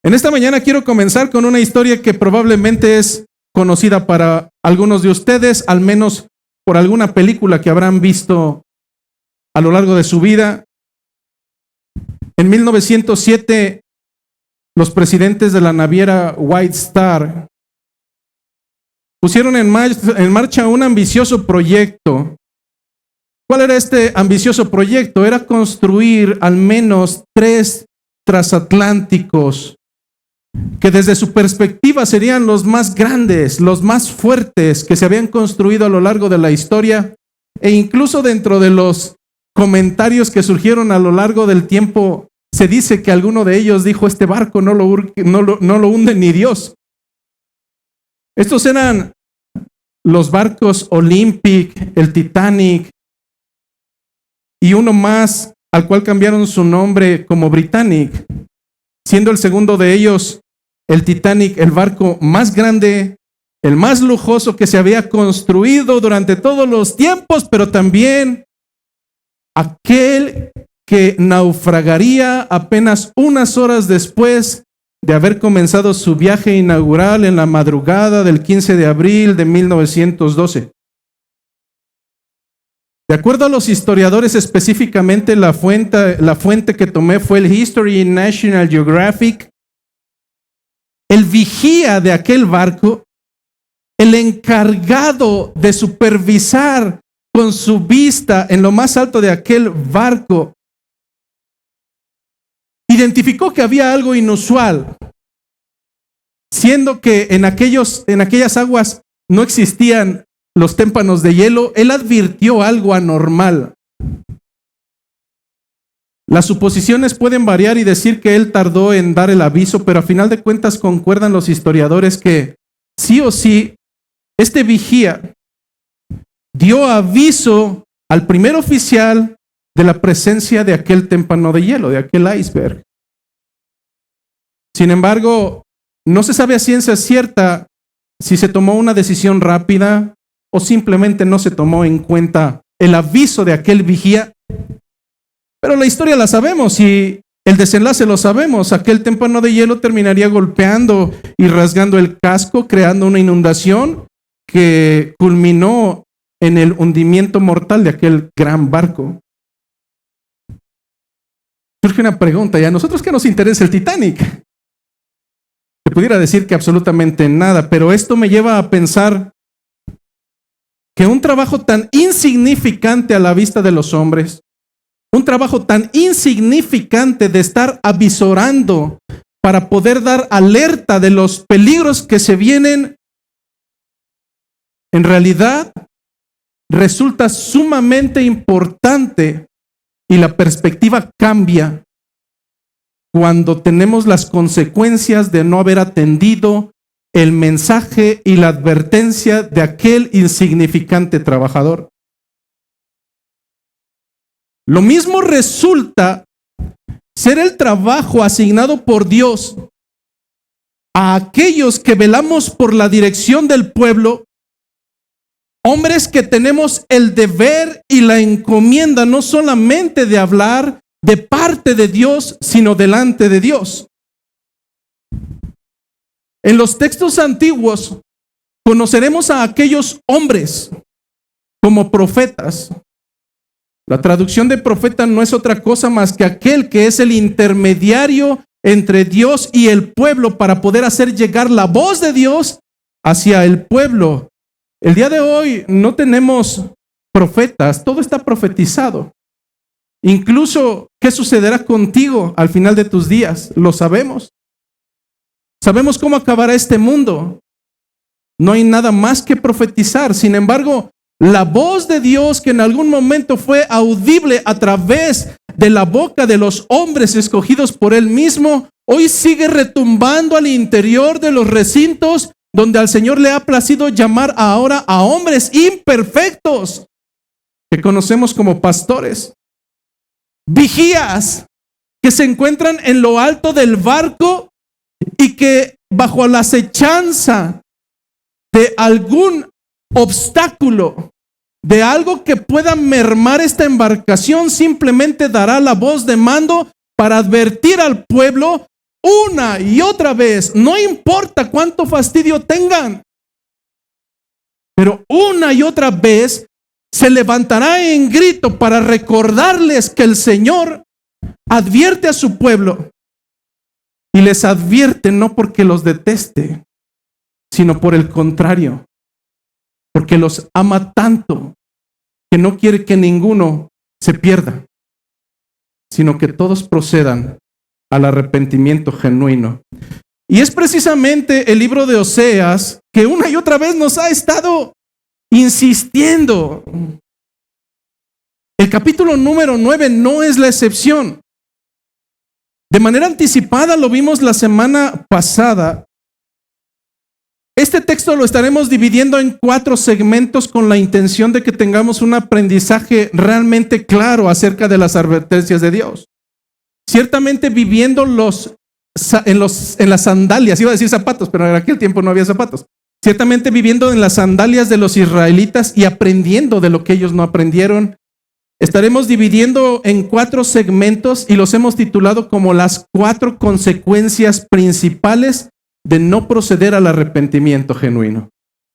En esta mañana quiero comenzar con una historia que probablemente es conocida para algunos de ustedes, al menos por alguna película que habrán visto a lo largo de su vida. En 1907, los presidentes de la naviera White Star pusieron en marcha un ambicioso proyecto. ¿Cuál era este ambicioso proyecto? Era construir al menos 3 transatlánticos que desde su perspectiva serían los más grandes, los más fuertes que se habían construido a lo largo de la historia, e incluso dentro de los comentarios que surgieron a lo largo del tiempo, se dice que alguno de ellos dijo: este barco no lo hunde ni Dios. Estos eran los barcos Olympic, el Titanic, y uno más al cual cambiaron su nombre como Britannic, siendo el segundo de ellos, el Titanic, el barco más grande, el más lujoso que se había construido durante todos los tiempos, pero también aquel que naufragaría apenas unas horas después de haber comenzado su viaje inaugural en la madrugada del 15 de abril de 1912. De acuerdo a los historiadores, específicamente la fuente que tomé fue el History National Geographic. El vigía de aquel barco, el encargado de supervisar con su vista en lo más alto de aquel barco, identificó que había algo inusual, siendo que en aquellas aguas no existían los témpanos de hielo. Él advirtió algo anormal. Las suposiciones pueden variar y decir que él tardó en dar el aviso, pero a final de cuentas concuerdan los historiadores que sí o sí, este vigía dio aviso al primer oficial de la presencia de aquel témpano de hielo, de aquel iceberg. Sin embargo, no se sabe a ciencia cierta si se tomó una decisión rápida o simplemente no se tomó en cuenta el aviso de aquel vigía. Pero la historia la sabemos y el desenlace lo sabemos. Aquel témpano de hielo terminaría golpeando y rasgando el casco, creando una inundación que culminó en el hundimiento mortal de aquel gran barco. Surge una pregunta: ¿y a nosotros qué nos interesa el Titanic? Se pudiera decir que absolutamente nada, pero esto me lleva a pensar que un trabajo tan insignificante a la vista de los hombres, un trabajo tan insignificante de estar avisorando para poder dar alerta de los peligros que se vienen, en realidad resulta sumamente importante, y la perspectiva cambia cuando tenemos las consecuencias de no haber atendido el mensaje y la advertencia de aquel insignificante trabajador. Lo mismo resulta ser el trabajo asignado por Dios a aquellos que velamos por la dirección del pueblo, hombres que tenemos el deber y la encomienda no solamente de hablar de parte de Dios, sino delante de Dios. En los textos antiguos conoceremos a aquellos hombres como profetas. La traducción de profeta no es otra cosa más que aquel que es el intermediario entre Dios y el pueblo para poder hacer llegar la voz de Dios hacia el pueblo. El día de hoy no tenemos profetas, todo está profetizado. Incluso, ¿qué sucederá contigo al final de tus días? Lo sabemos. Sabemos cómo acabará este mundo. No hay nada más que profetizar. Sin embargo, la voz de Dios, que en algún momento fue audible a través de la boca de los hombres escogidos por Él mismo, hoy sigue retumbando al interior de los recintos donde al Señor le ha placido llamar ahora a hombres imperfectos que conocemos como pastores, vigías que se encuentran en lo alto del barco y que bajo la acechanza de algún obstáculo, de algo que pueda mermar esta embarcación, simplemente dará la voz de mando para advertir al pueblo una y otra vez, no importa cuánto fastidio tengan, pero una y otra vez se levantará en grito para recordarles que el Señor advierte a su pueblo, y les advierte no porque los deteste, sino por el contrario, porque los ama tanto que no quiere que ninguno se pierda, sino que todos procedan al arrepentimiento genuino. Y es precisamente el libro de Oseas que una y otra vez nos ha estado insistiendo. El capítulo número 9 no es la excepción. De manera anticipada lo vimos la semana pasada. Este texto lo estaremos dividiendo en 4 segmentos con la intención de que tengamos un aprendizaje realmente claro acerca de las advertencias de Dios. Ciertamente viviendo en las sandalias, iba a decir zapatos, pero en aquel tiempo no había zapatos. Ciertamente viviendo en las sandalias de los israelitas y aprendiendo de lo que ellos no aprendieron. Estaremos dividiendo en 4 segmentos y los hemos titulado como las 4 consecuencias principales de no proceder al arrepentimiento genuino.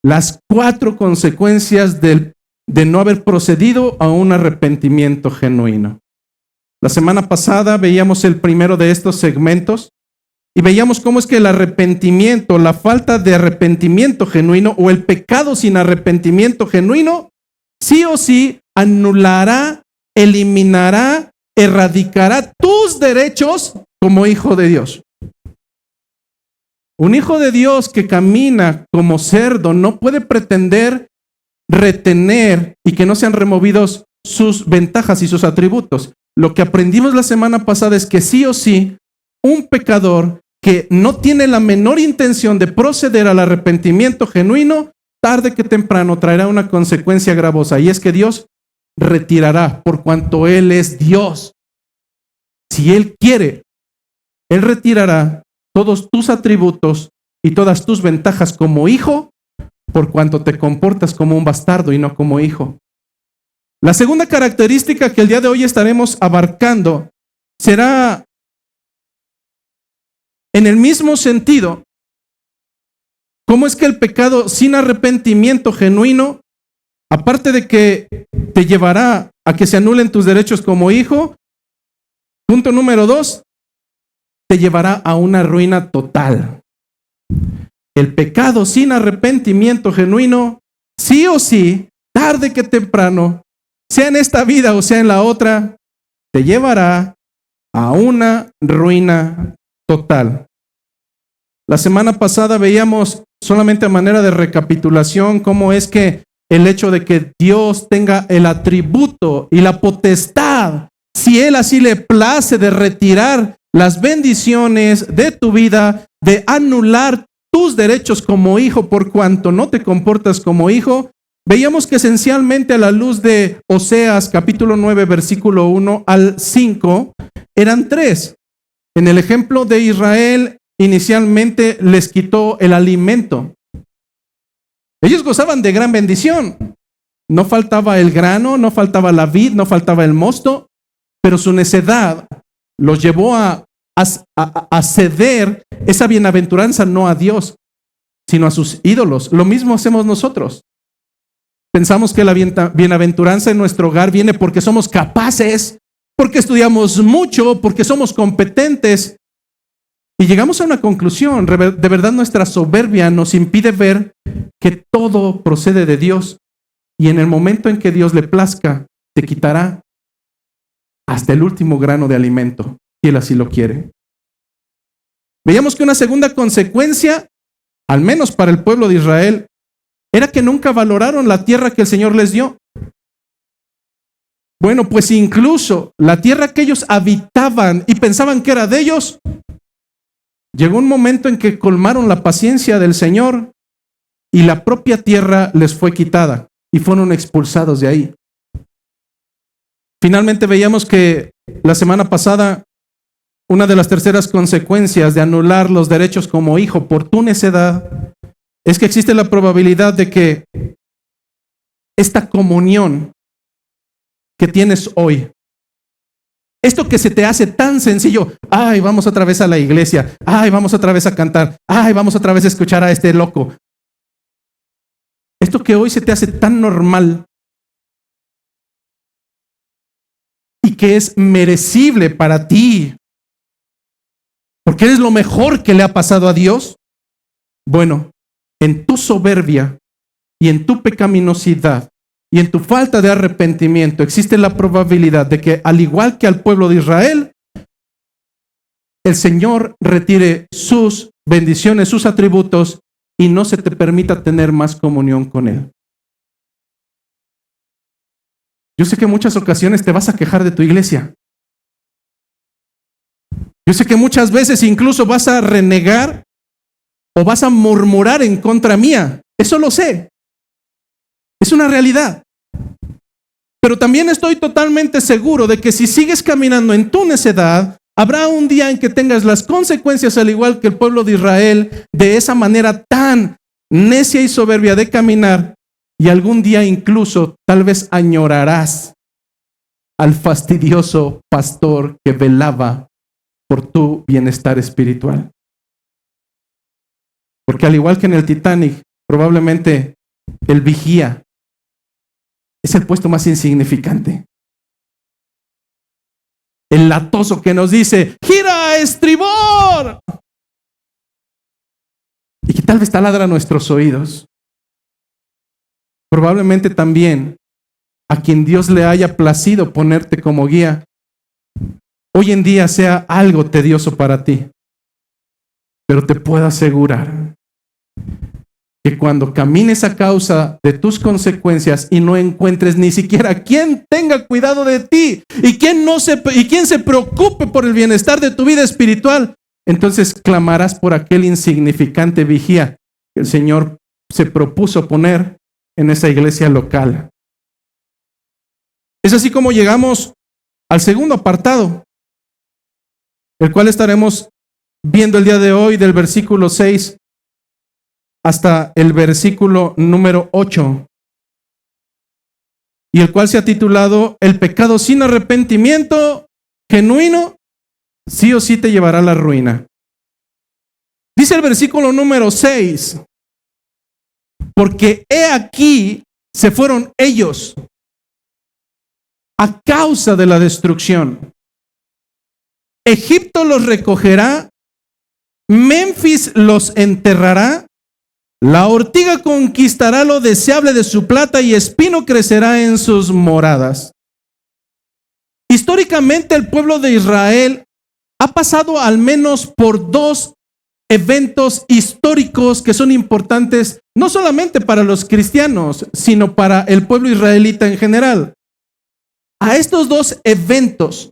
Las 4 consecuencias de no haber procedido a un arrepentimiento genuino. La semana pasada veíamos el primero de estos segmentos y veíamos cómo es que el arrepentimiento, la falta de arrepentimiento genuino o el pecado sin arrepentimiento genuino, sí o sí anulará, eliminará, erradicará tus derechos como hijo de Dios. Un hijo de Dios que camina como cerdo no puede pretender retener y que no sean removidos sus ventajas y sus atributos. Lo que aprendimos la semana pasada es que sí o sí, un pecador que no tiene la menor intención de proceder al arrepentimiento genuino, tarde que temprano traerá una consecuencia gravosa, y es que Dios retirará, por cuanto Él es Dios. Si Él quiere, Él retirará todos tus atributos y todas tus ventajas como hijo, por cuanto te comportas como un bastardo y no como hijo. La segunda característica que el día de hoy estaremos abarcando será en el mismo sentido. ¿Cómo es que el pecado sin arrepentimiento genuino, aparte de que te llevará a que se anulen tus derechos como hijo, punto número 2, te llevará a una ruina total? El pecado sin arrepentimiento genuino, sí o sí, tarde que temprano, sea en esta vida o sea en la otra, te llevará a una ruina total. La semana pasada veíamos, solamente a manera de recapitulación, cómo es que el hecho de que Dios tenga el atributo y la potestad, si Él así le place, de retirar las bendiciones de tu vida, de anular tus derechos como hijo por cuanto no te comportas como hijo. Veíamos que esencialmente a la luz de Oseas capítulo 9 versículo 1 al 5 eran 3. En el ejemplo de Israel, inicialmente les quitó el alimento. Ellos gozaban de gran bendición. No faltaba el grano, no faltaba la vid, no faltaba el mosto, pero su necedad los llevó a ceder esa bienaventuranza no a Dios, sino a sus ídolos. Lo mismo hacemos nosotros. Pensamos que la bienaventuranza en nuestro hogar viene porque somos capaces, porque estudiamos mucho, porque somos competentes. Y llegamos a una conclusión. De verdad, nuestra soberbia nos impide ver que todo procede de Dios. Y en el momento en que Dios le plazca, te quitará hasta el último grano de alimento, si Él así lo quiere. Veíamos que una segunda consecuencia, al menos para el pueblo de Israel, era que nunca valoraron la tierra que el Señor les dio. Bueno, pues incluso la tierra que ellos habitaban y pensaban que era de ellos, llegó un momento en que colmaron la paciencia del Señor y la propia tierra les fue quitada y fueron expulsados de ahí. Finalmente veíamos que la semana pasada una de las terceras consecuencias de anular los derechos como hijo por tu necedad es que existe la probabilidad de que esta comunión que tienes hoy Esto que se te hace tan sencillo, ay, vamos otra vez a la iglesia, ay, vamos otra vez a cantar, ay, vamos otra vez a escuchar a este loco. Esto que hoy se te hace tan normal y que es merecible para ti, porque eres lo mejor que le ha pasado a Dios. Bueno, en tu soberbia y en tu pecaminosidad y en tu falta de arrepentimiento existe la probabilidad de que, al igual que al pueblo de Israel, el Señor retire sus bendiciones, sus atributos, y no se te permita tener más comunión con Él. Yo sé que en muchas ocasiones te vas a quejar de tu iglesia. Yo sé que muchas veces incluso vas a renegar o vas a murmurar en contra mía. Eso lo sé. Es una realidad. Pero también estoy totalmente seguro de que si sigues caminando en tu necedad, habrá un día en que tengas las consecuencias, al igual que el pueblo de Israel, de esa manera tan necia y soberbia de caminar, y algún día incluso tal vez añorarás al fastidioso pastor que velaba por tu bienestar espiritual. Porque al igual que en el Titanic, probablemente el vigía es el puesto más insignificante. El latoso que nos dice, gira a estribor, y que tal vez taladra nuestros oídos. Probablemente también a quien Dios le haya placido ponerte como guía, hoy en día sea algo tedioso para ti. Pero te puedo asegurar que cuando camines a causa de tus consecuencias y no encuentres ni siquiera quien tenga cuidado de ti y quien se preocupe por el bienestar de tu vida espiritual, entonces clamarás por aquel insignificante vigía que el Señor se propuso poner en esa iglesia local. Es así como llegamos al segundo apartado, el cual estaremos viendo el día de hoy, del versículo 6 hasta el versículo número 8, y el cual se ha titulado El pecado sin arrepentimiento genuino sí o sí te llevará a la ruina. Dice el versículo número 6, porque he aquí se fueron ellos a causa de la destrucción. Egipto los recogerá, Memphis los enterrará, la ortiga conquistará lo deseable de su plata y espino crecerá en sus moradas. Históricamente el pueblo de Israel ha pasado al menos por dos eventos históricos que son importantes no solamente para los cristianos, sino para el pueblo israelita en general. A estos dos eventos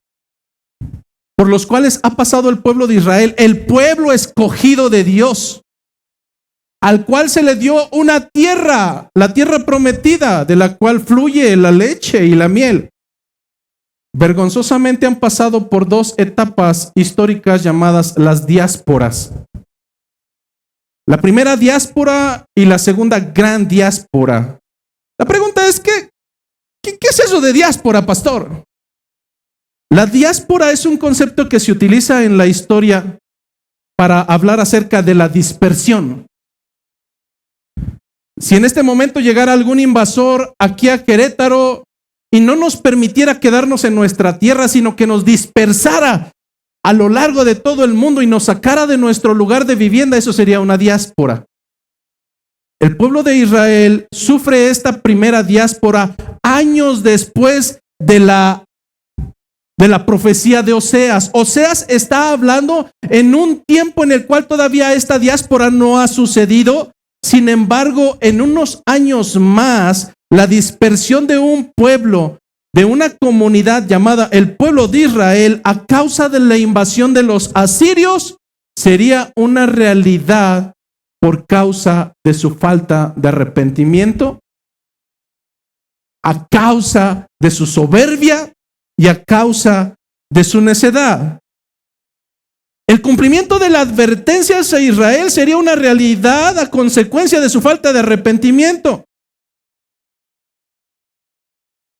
por los cuales ha pasado el pueblo de Israel, el pueblo escogido de Dios, al cual se le dio una tierra, la tierra prometida, de la cual fluye la leche y la miel. Vergonzosamente han pasado por dos etapas históricas llamadas las diásporas. La primera diáspora y la segunda gran diáspora. La pregunta es, ¿qué es eso de diáspora, pastor? La diáspora es un concepto que se utiliza en la historia para hablar acerca de la dispersión. Si en este momento llegara algún invasor aquí a Querétaro y no nos permitiera quedarnos en nuestra tierra, sino que nos dispersara a lo largo de todo el mundo y nos sacara de nuestro lugar de vivienda, eso sería una diáspora. El pueblo de Israel sufre esta primera diáspora años después de la profecía de Oseas. Oseas está hablando en un tiempo en el cual todavía esta diáspora no ha sucedido. Sin embargo, en unos años más, la dispersión de un pueblo, de una comunidad llamada el pueblo de Israel, a causa de la invasión de los asirios, sería una realidad por causa de su falta de arrepentimiento, a causa de su soberbia y a causa de su necedad. El cumplimiento de la advertencia hacia Israel sería una realidad a consecuencia de su falta de arrepentimiento.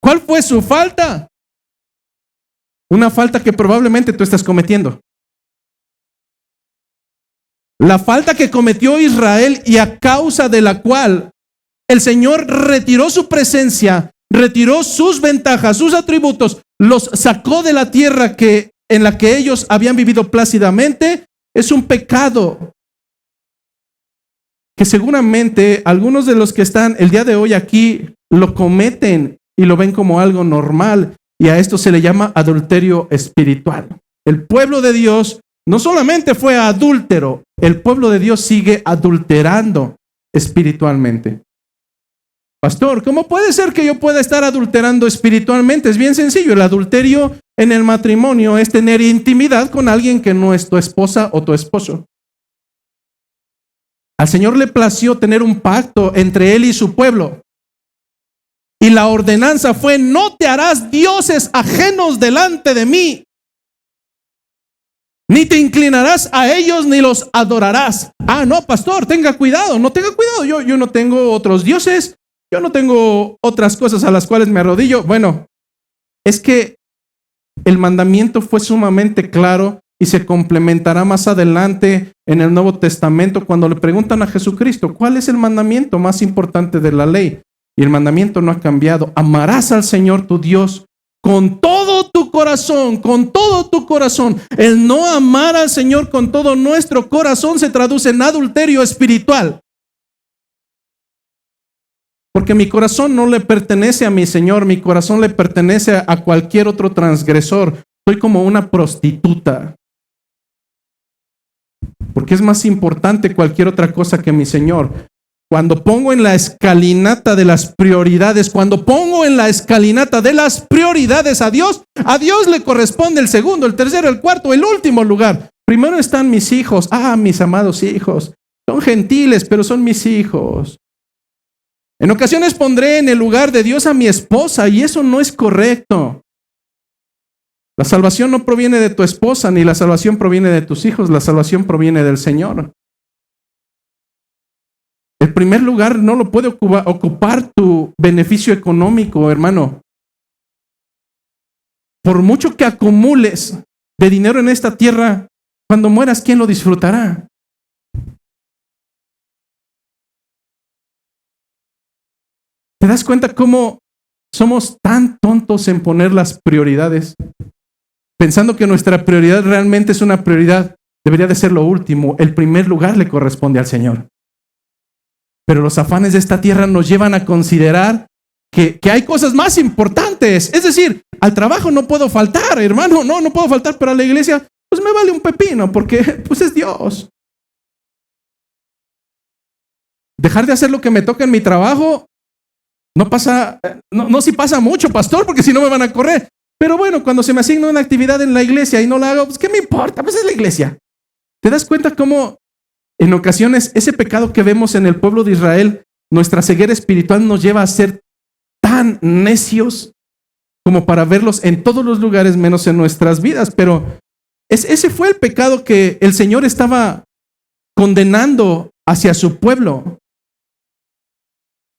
¿Cuál fue su falta? Una falta que probablemente tú estás cometiendo. La falta que cometió Israel y a causa de la cual el Señor retiró su presencia, retiró sus ventajas, sus atributos, los sacó de la tierra en la que ellos habían vivido plácidamente, es un pecado que seguramente algunos de los que están el día de hoy aquí lo cometen y lo ven como algo normal, y a esto se le llama adulterio espiritual. El pueblo de Dios no solamente fue adúltero, el pueblo de Dios sigue adulterando espiritualmente. Pastor, ¿cómo puede ser que yo pueda estar adulterando espiritualmente? Es bien sencillo. El adulterio en el matrimonio es tener intimidad con alguien que no es tu esposa o tu esposo. Al Señor le plació tener un pacto entre Él y su pueblo. Y la ordenanza fue: no te harás dioses ajenos delante de mí, ni te inclinarás a ellos, ni los adorarás. Ah, no, pastor, tenga cuidado, no tenga cuidado. Yo no tengo otros dioses, yo no tengo otras cosas a las cuales me arrodillo. Bueno, es que el mandamiento fue sumamente claro y se complementará más adelante en el Nuevo Testamento cuando le preguntan a Jesucristo: ¿cuál es el mandamiento más importante de la ley? Y el mandamiento no ha cambiado: amarás al Señor tu Dios con todo tu corazón, con todo tu corazón. El no amar al Señor con todo nuestro corazón se traduce en adulterio espiritual. Porque mi corazón no le pertenece a mi Señor, mi corazón le pertenece a cualquier otro transgresor. Soy como una prostituta. Porque es más importante cualquier otra cosa que mi Señor. Cuando pongo en la escalinata de las prioridades, a Dios le corresponde el segundo, el tercero, el cuarto, el último lugar. Primero están mis hijos. Ah, mis amados hijos. Son gentiles, pero son mis hijos. En ocasiones pondré en el lugar de Dios a mi esposa, y eso no es correcto. La salvación no proviene de tu esposa, ni la salvación proviene de tus hijos. La salvación proviene del Señor. El primer lugar no lo puede ocupar tu beneficio económico, hermano. Por mucho que acumules de dinero en esta tierra, cuando mueras, ¿quién lo disfrutará? ¿Te das cuenta cómo somos tan tontos en poner las prioridades? Pensando que nuestra prioridad realmente es una prioridad, debería de ser lo último. El primer lugar le corresponde al Señor. Pero los afanes de esta tierra nos llevan a considerar que hay cosas más importantes. Es decir, al trabajo no puedo faltar, hermano, no puedo faltar, pero a la iglesia, pues me vale un pepino, porque pues es Dios. Dejar de hacer lo que me toca en mi trabajo, no si pasa mucho, pastor, porque si no me van a correr. Pero bueno, cuando se me asigna una actividad en la iglesia y no la hago, pues ¿qué me importa? Pues es la iglesia. ¿Te das cuenta cómo en ocasiones ese pecado que vemos en el pueblo de Israel, nuestra ceguera espiritual nos lleva a ser tan necios como para verlos en todos los lugares menos en nuestras vidas? Pero ese fue el pecado que el Señor estaba condenando hacia su pueblo.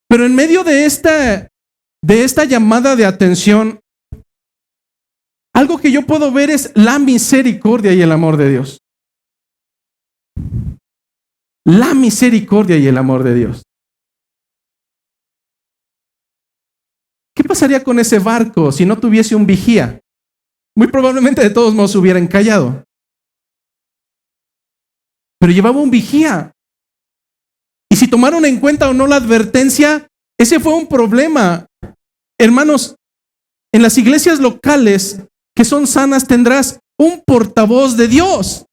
Pero en medio de esta llamada de atención, algo que yo puedo ver es la misericordia y el amor de Dios. La misericordia y el amor de Dios. ¿Qué pasaría con ese barco si no tuviese un vigía? Muy probablemente de todos modos hubiera encallado. Pero llevaba un vigía. Y si tomaron en cuenta o no la advertencia, ese fue un problema. Hermanos, en las iglesias locales que son sanas tendrás un portavoz de Dios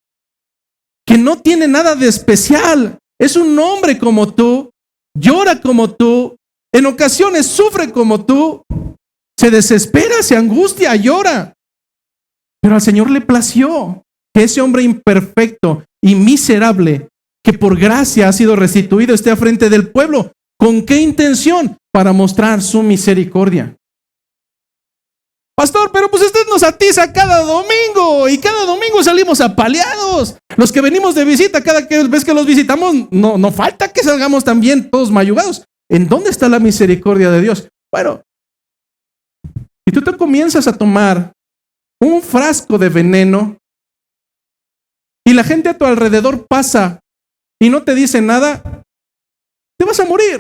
que no tiene nada de especial. Es un hombre como tú, llora como tú, en ocasiones sufre como tú, se desespera, se angustia, llora. Pero al Señor le plació que ese hombre imperfecto y miserable, que por gracia ha sido restituido, esté a frente del pueblo. ¿Con qué intención? Para mostrar su misericordia. Pastor, pero pues usted nos atiza cada domingo y cada domingo salimos apaleados. Los que venimos de visita, cada vez que los visitamos, no falta que salgamos también todos mayugados. ¿En dónde está la misericordia de Dios? Bueno, si tú te comienzas a tomar un frasco de veneno y la gente a tu alrededor pasa y no te dice nada, te vas a morir.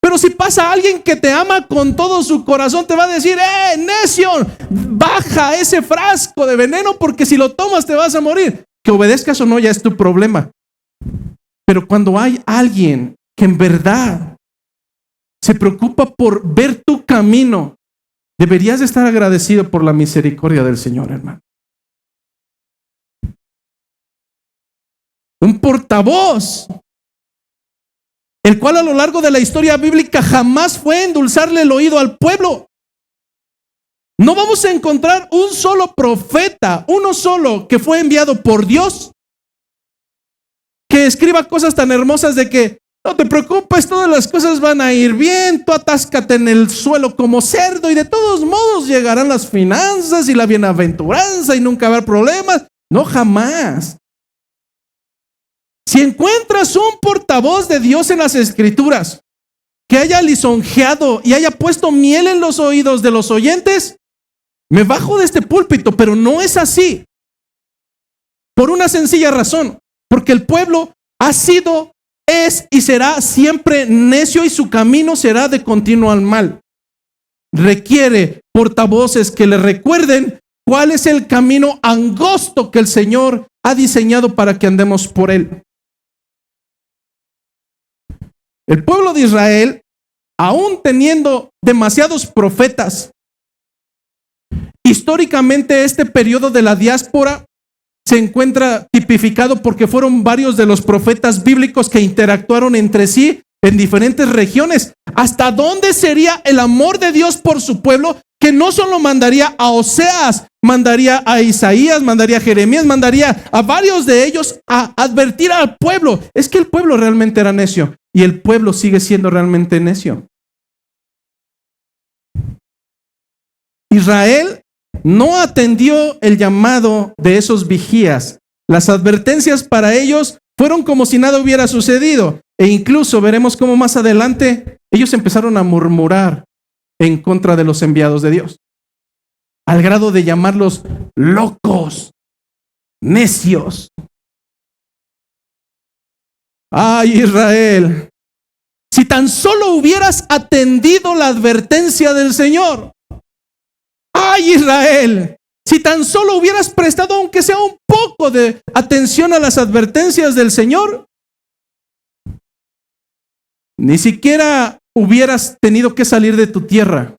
Pero si pasa alguien que te ama con todo su corazón, te va a decir, necio, baja ese frasco de veneno porque si lo tomas te vas a morir. Que obedezcas o no ya es tu problema. Pero cuando hay alguien que en verdad se preocupa por ver tu camino, deberías de estar agradecido por la misericordia del Señor, hermano. Un portavoz, el cual a lo largo de la historia bíblica jamás fue endulzarle el oído al pueblo. No vamos a encontrar un solo profeta, uno solo que fue enviado por Dios, que escriba cosas tan hermosas de que no te preocupes, todas las cosas van a ir bien, tú atáscate en el suelo como cerdo y de todos modos llegarán las finanzas y la bienaventuranza y nunca habrá problemas. No, jamás. Si encuentras un portavoz de Dios en las Escrituras que haya lisonjeado y haya puesto miel en los oídos de los oyentes, me bajo de este púlpito, pero no es así. Por una sencilla razón, porque el pueblo ha sido, es y será siempre necio y su camino será de continuo al mal. Requiere portavoces que le recuerden cuál es el camino angosto que el Señor ha diseñado para que andemos por él. El pueblo de Israel, aún teniendo demasiados profetas, históricamente este periodo de la diáspora se encuentra tipificado porque fueron varios de los profetas bíblicos que interactuaron entre sí en diferentes regiones. ¿Hasta dónde sería el amor de Dios por su pueblo? Que no solo mandaría a Oseas, mandaría a Isaías, mandaría a Jeremías, mandaría a varios de ellos a advertir al pueblo. Es que el pueblo realmente era necio y el pueblo sigue siendo realmente necio. Israel no atendió el llamado de esos vigías. Las advertencias para ellos fueron como si nada hubiera sucedido. E incluso veremos cómo más adelante ellos empezaron a murmurar en contra de los enviados de Dios, al grado de llamarlos locos, necios. Ay, Israel, si tan solo hubieras atendido la advertencia del Señor. Ay, Israel, si tan solo hubieras prestado aunque sea un poco de atención a las advertencias del Señor, ni siquiera hubieras tenido que salir de tu tierra.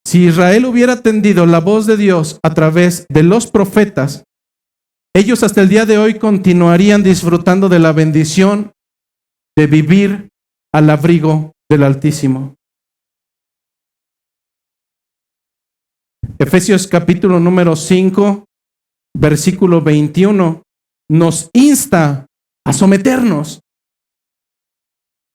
Si Israel hubiera atendido la voz de Dios a través de los profetas, ellos hasta el día de hoy continuarían disfrutando de la bendición de vivir al abrigo del Altísimo. Efesios capítulo número 5, versículo 21, nos insta a someternos.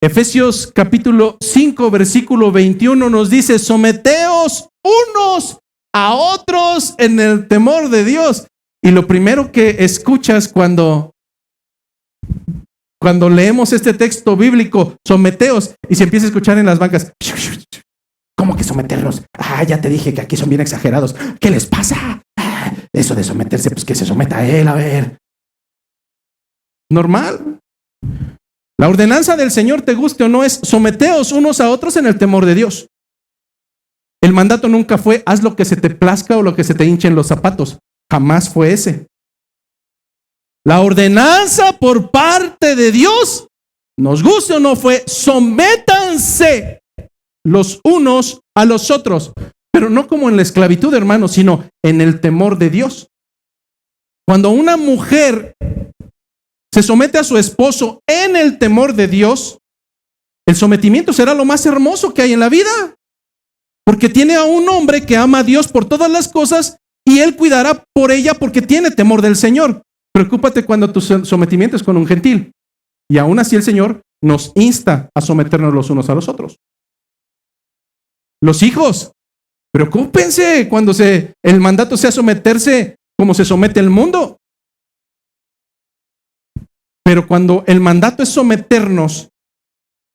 Efesios capítulo 5, versículo 21 nos dice, someteos unos a otros en el temor de Dios. Y lo primero que escuchas cuando leemos este texto bíblico, someteos, y se empieza a escuchar en las bancas, ¿cómo que someterlos? Ya te dije que aquí son bien exagerados. ¿Qué les pasa? Eso de someterse, pues que se someta a él, a ver. Normal. La ordenanza del Señor, te guste o no, es someteos unos a otros en el temor de Dios. El mandato nunca fue haz lo que se te plazca o lo que se te hinchen los zapatos. Jamás fue ese. La ordenanza por parte de Dios, nos guste o no, fue sométanse los unos a los otros, pero no como en la esclavitud, hermano, sino en el temor de Dios. Cuando una mujer se somete a su esposo en el temor de Dios, el sometimiento será lo más hermoso que hay en la vida, porque tiene a un hombre que ama a Dios por todas las cosas y él cuidará por ella porque tiene temor del Señor. Preocúpate cuando tu sometimiento es con un gentil, y aún así el Señor nos insta a someternos los unos a los otros. Los hijos, preocúpense cuando el mandato sea someterse como se somete el mundo. Pero cuando el mandato es someternos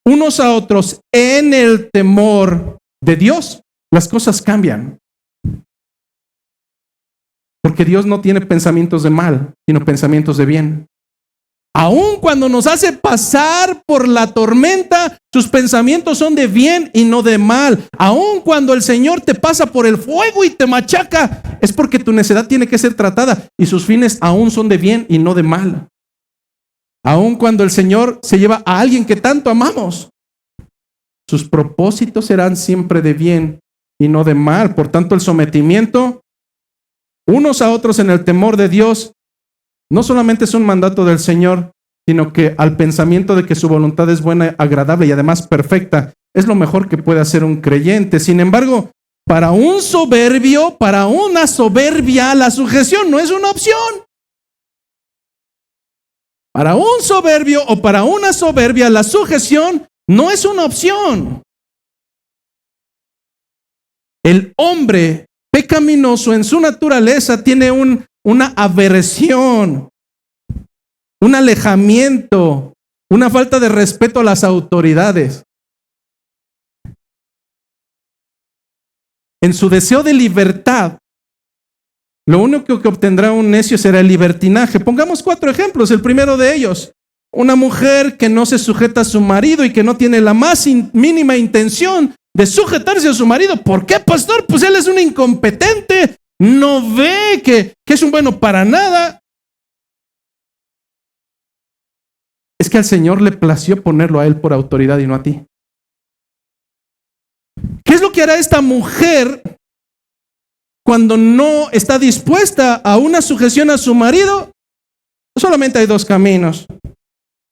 unos a otros en el temor de Dios, las cosas cambian. Porque Dios no tiene pensamientos de mal, sino pensamientos de bien. Aun cuando nos hace pasar por la tormenta, sus pensamientos son de bien y no de mal. Aun cuando el Señor te pasa por el fuego y te machaca, es porque tu necedad tiene que ser tratada y sus fines aún son de bien y no de mal. Aun cuando el Señor se lleva a alguien que tanto amamos, sus propósitos serán siempre de bien y no de mal. Por tanto, el sometimiento unos a otros en el temor de Dios no solamente es un mandato del Señor, sino que al pensamiento de que su voluntad es buena, agradable y además perfecta, es lo mejor que puede hacer un creyente. Sin embargo, para un soberbio, para una soberbia, la sujeción no es una opción. Para un soberbio o para una soberbia, la sujeción no es una opción. El hombre pecaminoso en su naturaleza tiene una aversión, un alejamiento, una falta de respeto a las autoridades. En su deseo de libertad, lo único que obtendrá un necio será el libertinaje. Pongamos 4 ejemplos. El primero de ellos, una mujer que no se sujeta a su marido y que no tiene la más mínima intención de sujetarse a su marido. ¿Por qué, pastor? Pues él es un incompetente, no ve que es un bueno para nada. Es que al Señor le plació ponerlo a él por autoridad y no a ti. ¿Qué es lo que hará esta mujer cuando no está dispuesta a una sujeción a su marido? Solamente hay 2 caminos.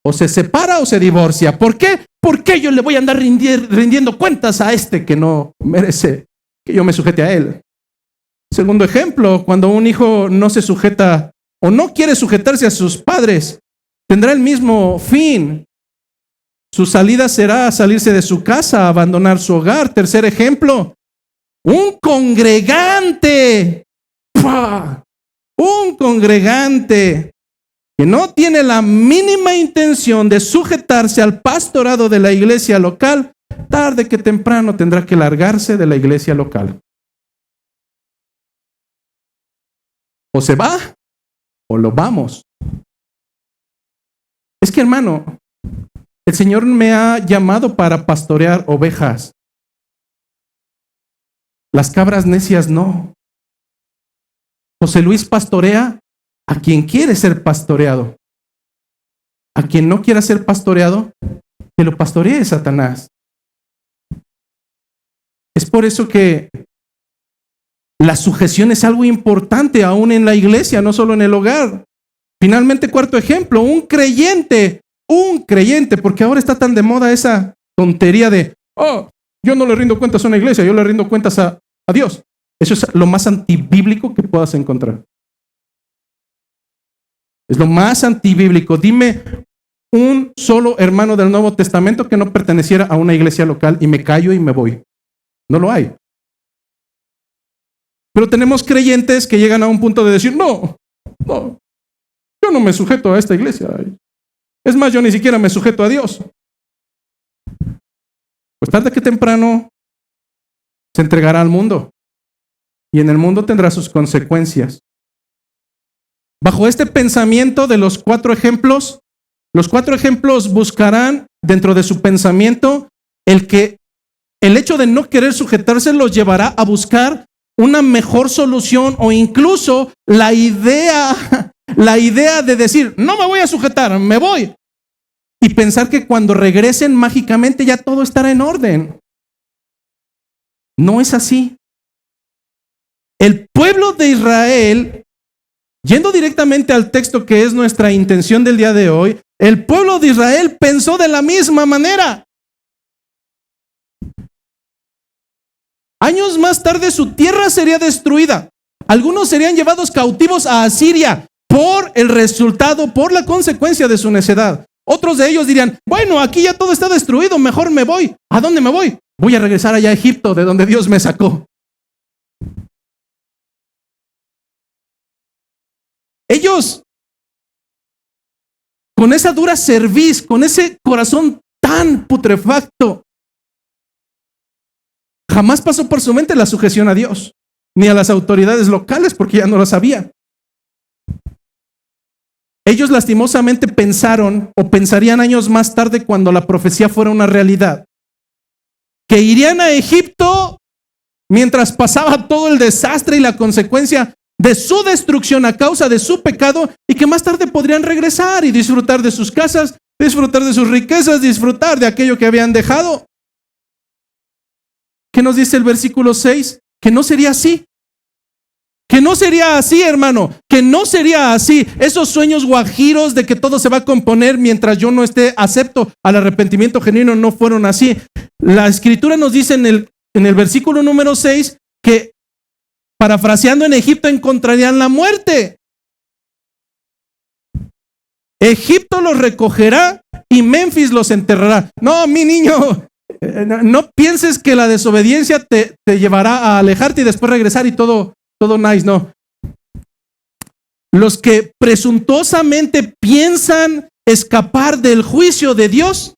O se separa o se divorcia. ¿Por qué? ¿Por qué yo le voy a andar rindiendo cuentas a este que no merece que yo me sujete a él? Segundo ejemplo, cuando un hijo no se sujeta o no quiere sujetarse a sus padres, tendrá el mismo fin. Su salida será salirse de su casa, abandonar su hogar. Tercer ejemplo, un congregante. ¡Pah! Un congregante que no tiene la mínima intención de sujetarse al pastorado de la iglesia local, tarde que temprano tendrá que largarse de la iglesia local. O se va o lo vamos. Es que, hermano, el Señor me ha llamado para pastorear ovejas. Las cabras necias no. José Luis pastorea a quien quiere ser pastoreado. A quien no quiera ser pastoreado, que lo pastoree Satanás. Es por eso que la sujeción es algo importante aún en la iglesia, no solo en el hogar. Finalmente, 4 ejemplo, un creyente, porque ahora está tan de moda esa tontería de, yo no le rindo cuentas a una iglesia, yo le rindo cuentas a Dios. Eso es lo más antibíblico que puedas encontrar. Es lo más antibíblico. Dime un solo hermano del Nuevo Testamento que no perteneciera a una iglesia local y me callo y me voy. No lo hay. Pero tenemos creyentes que llegan a un punto de decir, no, yo no me sujeto a esta iglesia. Es más, yo ni siquiera me sujeto a Dios. Pues tarde que temprano se entregará al mundo. Y en el mundo tendrá sus consecuencias. Bajo este pensamiento de los 4 ejemplos, los 4 ejemplos buscarán dentro de su pensamiento el hecho de no querer sujetarse los llevará a buscar una mejor solución o incluso la idea de decir, no me voy a sujetar, me voy. Y pensar que cuando regresen mágicamente ya todo estará en orden. No es así. El pueblo de Israel, yendo directamente al texto que es nuestra intención del día de hoy, el pueblo de Israel pensó de la misma manera. Años más tarde su tierra sería destruida. Algunos serían llevados cautivos a Asiria por el resultado, por la consecuencia de su necedad. Otros de ellos dirían, bueno, aquí ya todo está destruido, mejor me voy. ¿A dónde me voy? Voy a regresar allá a Egipto, de donde Dios me sacó. Ellos, con esa dura cerviz, con ese corazón tan tan putrefacto. Jamás pasó por su mente la sujeción a Dios, ni a las autoridades locales, porque ya no lo sabía. Ellos lastimosamente pensaron, o pensarían años más tarde cuando la profecía fuera una realidad, que irían a Egipto mientras pasaba todo el desastre y la consecuencia de su destrucción a causa de su pecado, y que más tarde podrían regresar y disfrutar de sus casas, disfrutar de sus riquezas, disfrutar de aquello que habían dejado. ¿Qué nos dice el versículo 6? Que no sería así. Que no sería así, hermano. Que no sería así. Esos sueños guajiros de que todo se va a componer mientras yo no esté acepto al arrepentimiento genuino no fueron así. La Escritura nos dice en el versículo número 6 que, parafraseando, en Egipto encontrarían la muerte. Egipto los recogerá y Memphis los enterrará. No, mi niño, no pienses que la desobediencia te llevará a alejarte y después regresar y todo nice, no. Los que presuntuosamente piensan escapar del juicio de Dios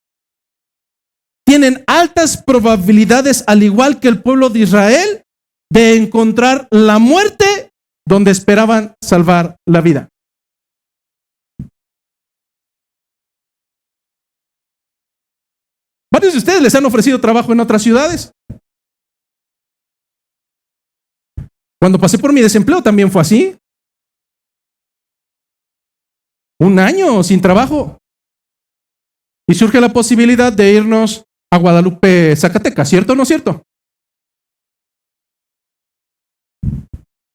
tienen altas probabilidades, al igual que el pueblo de Israel, de encontrar la muerte donde esperaban salvar la vida. Varios de ustedes les han ofrecido trabajo en otras ciudades. Cuando pasé por mi desempleo también fue así. 1 año sin trabajo. Y surge la posibilidad de irnos a Guadalupe, Zacatecas, ¿cierto o no cierto?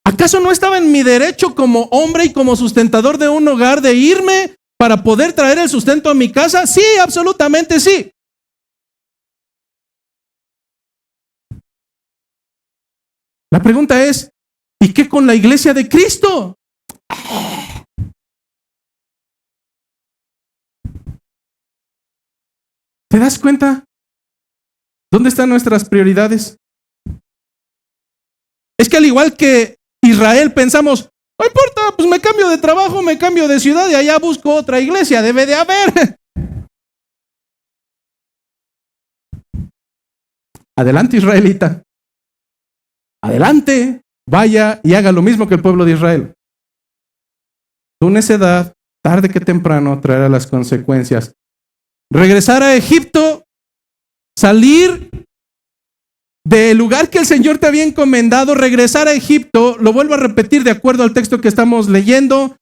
¿Acaso no estaba en mi derecho como hombre y como sustentador de un hogar de irme para poder traer el sustento a mi casa? Sí, absolutamente sí. La pregunta es, ¿y qué con la iglesia de Cristo? ¿Te das cuenta? ¿Dónde están nuestras prioridades? Es que al igual que Israel pensamos, no importa, pues me cambio de trabajo, me cambio de ciudad y allá busco otra iglesia, debe de haber. Adelante, israelita. Adelante, vaya y haga lo mismo que el pueblo de Israel. Tu necedad, tarde que temprano, traerá las consecuencias. Regresar a Egipto, salir del lugar que el Señor te había encomendado, regresar a Egipto, lo vuelvo a repetir de acuerdo al texto que estamos leyendo,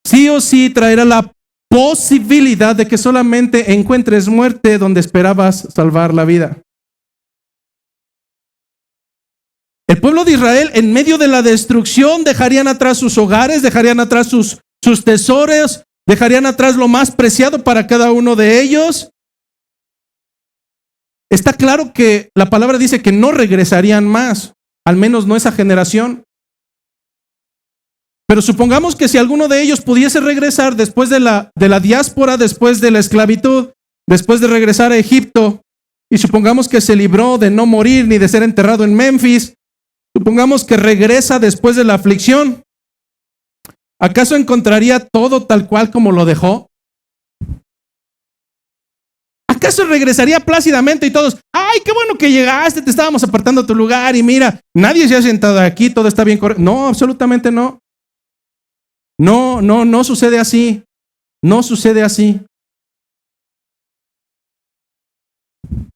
sí o sí traerá la posibilidad de que solamente encuentres muerte donde esperabas salvar la vida. El pueblo de Israel, en medio de la destrucción, dejarían atrás sus hogares, dejarían atrás sus tesoros, dejarían atrás lo más preciado para cada uno de ellos. Está claro que la palabra dice que no regresarían más, al menos no esa generación. Pero supongamos que si alguno de ellos pudiese regresar después de la diáspora, después de la esclavitud, después de regresar a Egipto, y supongamos que se libró de no morir ni de ser enterrado en Memphis, supongamos que regresa después de la aflicción, ¿acaso encontraría todo tal cual como lo dejó? ¿Acaso regresaría plácidamente y todos, ay, qué bueno que llegaste, te estábamos apartando tu lugar y mira, nadie se ha sentado aquí, todo está bien correcto? No, absolutamente no. No sucede así. No sucede así.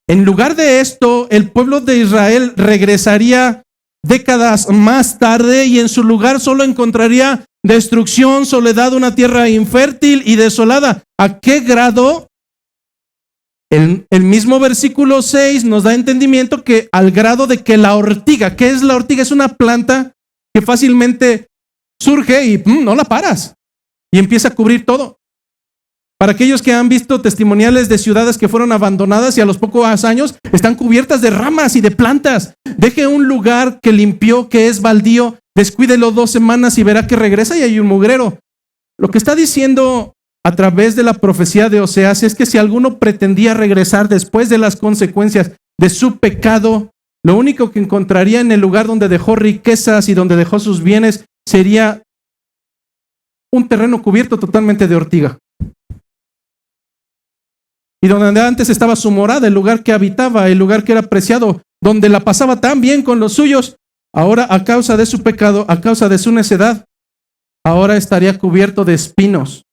En lugar de esto, el pueblo de Israel regresaría décadas más tarde y en su lugar solo encontraría destrucción, soledad, una tierra infértil y desolada. ¿A qué grado? El mismo versículo 6 nos da entendimiento que al grado de que la ortiga, ¿qué es la ortiga? Es una planta que fácilmente surge y no la paras y empieza a cubrir todo. Para aquellos que han visto testimoniales de ciudades que fueron abandonadas y a los pocos años están cubiertas de ramas y de plantas. Deje un lugar que limpió, que es baldío, descuídelo 2 semanas y verá que regresa y hay un mugrero. Lo que está diciendo a través de la profecía de Oseas es que si alguno pretendía regresar después de las consecuencias de su pecado, lo único que encontraría en el lugar donde dejó riquezas y donde dejó sus bienes sería un terreno cubierto totalmente de ortiga. y donde antes estaba su morada, el lugar que habitaba, el lugar que era preciado, donde la pasaba tan bien con los suyos, ahora a causa de su pecado, a causa de su necedad, ahora estaría cubierto de espinos.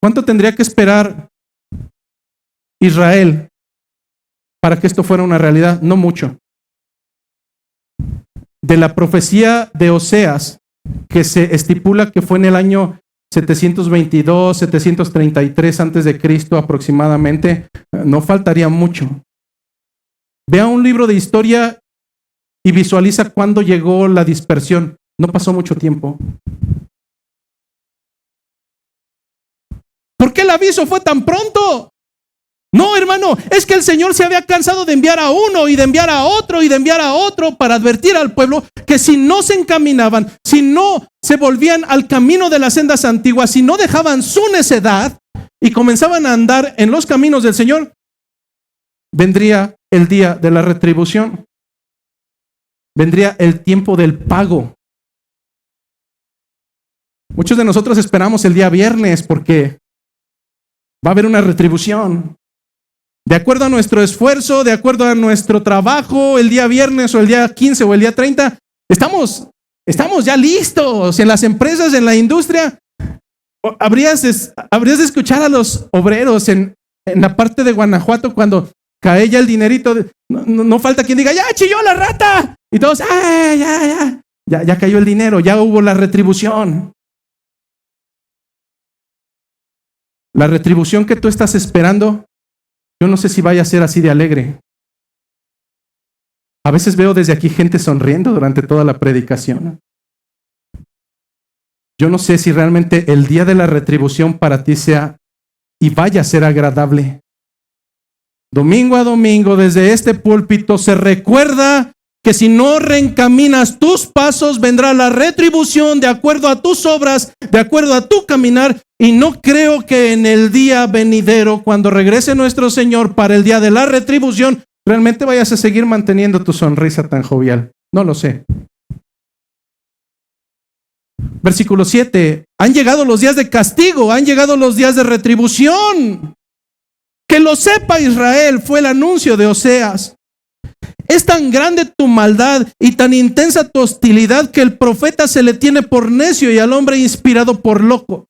¿Cuánto tendría que esperar Israel para que esto fuera una realidad? No mucho. De la profecía de Oseas, que se estipula que fue en el año 722, 733 antes de Cristo aproximadamente, no faltaría mucho. Vea un libro de historia y visualiza cuándo llegó la dispersión. No pasó mucho tiempo. ¿Por qué el aviso fue tan pronto? No, hermano, es que el Señor se había cansado de enviar a uno y de enviar a otro y de enviar a otro para advertir al pueblo que si no se encaminaban, si no se volvían al camino de las sendas antiguas, si no dejaban su necedad y comenzaban a andar en los caminos del Señor, vendría el día de la retribución. Vendría el tiempo del pago. Muchos de nosotros esperamos el día viernes porque va a haber una retribución. De acuerdo a nuestro esfuerzo, de acuerdo a nuestro trabajo, el día viernes o el día 15 o el día 30, estamos ya listos en las empresas, en la industria. Habrías de escuchar a los obreros en la parte de Guanajuato cuando cae ya el dinerito. No falta quien diga, ya chilló la rata. Y todos, ya cayó el dinero, ya hubo la retribución. La retribución que tú estás esperando, yo no sé si vaya a ser así de alegre. A veces veo desde aquí gente sonriendo durante toda la predicación. Yo no sé si realmente el día de la retribución para ti sea y vaya a ser agradable. Domingo a domingo, desde este púlpito, se recuerda que si no reencaminas tus pasos, vendrá la retribución de acuerdo a tus obras, de acuerdo a tu caminar. Y no creo que en el día venidero, cuando regrese nuestro Señor para el día de la retribución, realmente vayas a seguir manteniendo tu sonrisa tan jovial. No lo sé. Versículo 7. Han llegado los días de castigo, han llegado los días de retribución. Que lo sepa Israel, fue el anuncio de Oseas. Es tan grande tu maldad y tan intensa tu hostilidad que el profeta se le tiene por necio y al hombre inspirado por loco.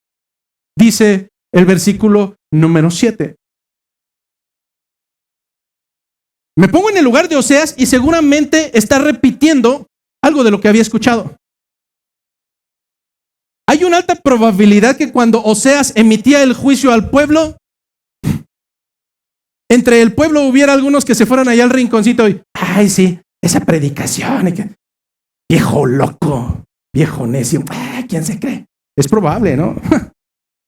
Dice el versículo número 7. Me pongo en el lugar de Oseas y seguramente está repitiendo algo de lo que había escuchado. Hay una alta probabilidad que cuando Oseas emitía el juicio al pueblo, entre el pueblo hubiera algunos que se fueran allá al rinconcito y, ay sí, esa predicación, viejo loco, viejo necio, ¿quién se cree? Es probable, ¿no?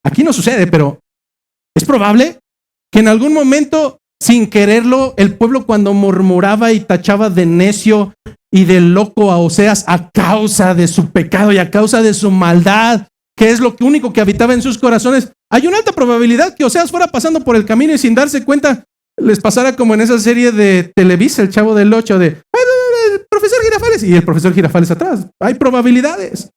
Aquí no sucede, pero es probable que en algún momento, sin quererlo, el pueblo cuando murmuraba y tachaba de necio y de loco a Oseas a causa de su pecado y a causa de su maldad, que es lo único que habitaba en sus corazones, hay una alta probabilidad que Oseas fuera pasando por el camino y sin darse cuenta les pasara como en esa serie de Televisa, El Chavo del Ocho, de el profesor Girafales y el profesor Girafales atrás. Hay probabilidades.